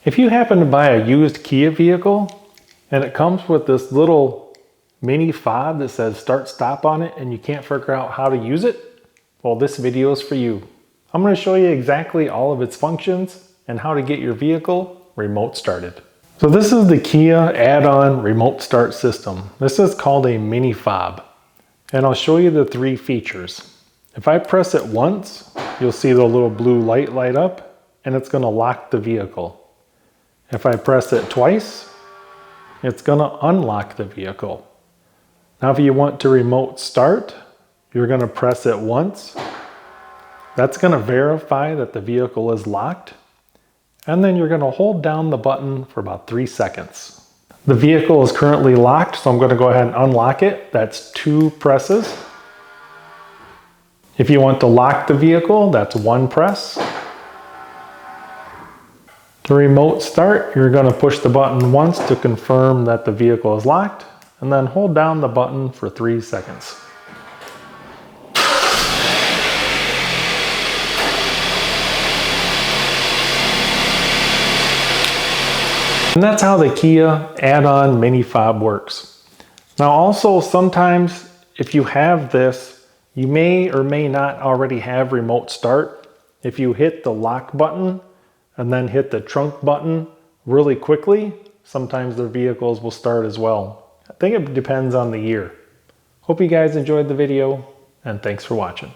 If you happen to buy a used Kia vehicle and it comes with this little mini fob that says start stop on it and you can't figure out how to use it, well, this video is for you. I'm going to show you exactly all of its functions and how to get your vehicle remote started. So this is the Kia add-on remote start system. This is called a mini fob, and I'll show you the three features. If I press it once, you'll see the little blue light up and it's going to lock the vehicle. If I press it twice, it's going to unlock the vehicle. Now if you want to remote start, you're going to press it once. That's going to verify that the vehicle is locked. And then you're going to hold down the button for about 3 seconds. The vehicle is currently locked, so I'm going to go ahead and unlock it. That's 2 presses. If you want to lock the vehicle, that's 1 press. To remote start, you're going to push the button once to confirm that the vehicle is locked, and then hold down the button for 3 seconds. And that's how the Kia add-on mini fob works. Now also, sometimes if you have this, you may or may not already have remote start. If you hit the lock button and then hit the trunk button really quickly, sometimes their vehicles will start as well. I think it depends on the year. Hope you guys enjoyed the video, and thanks for watching.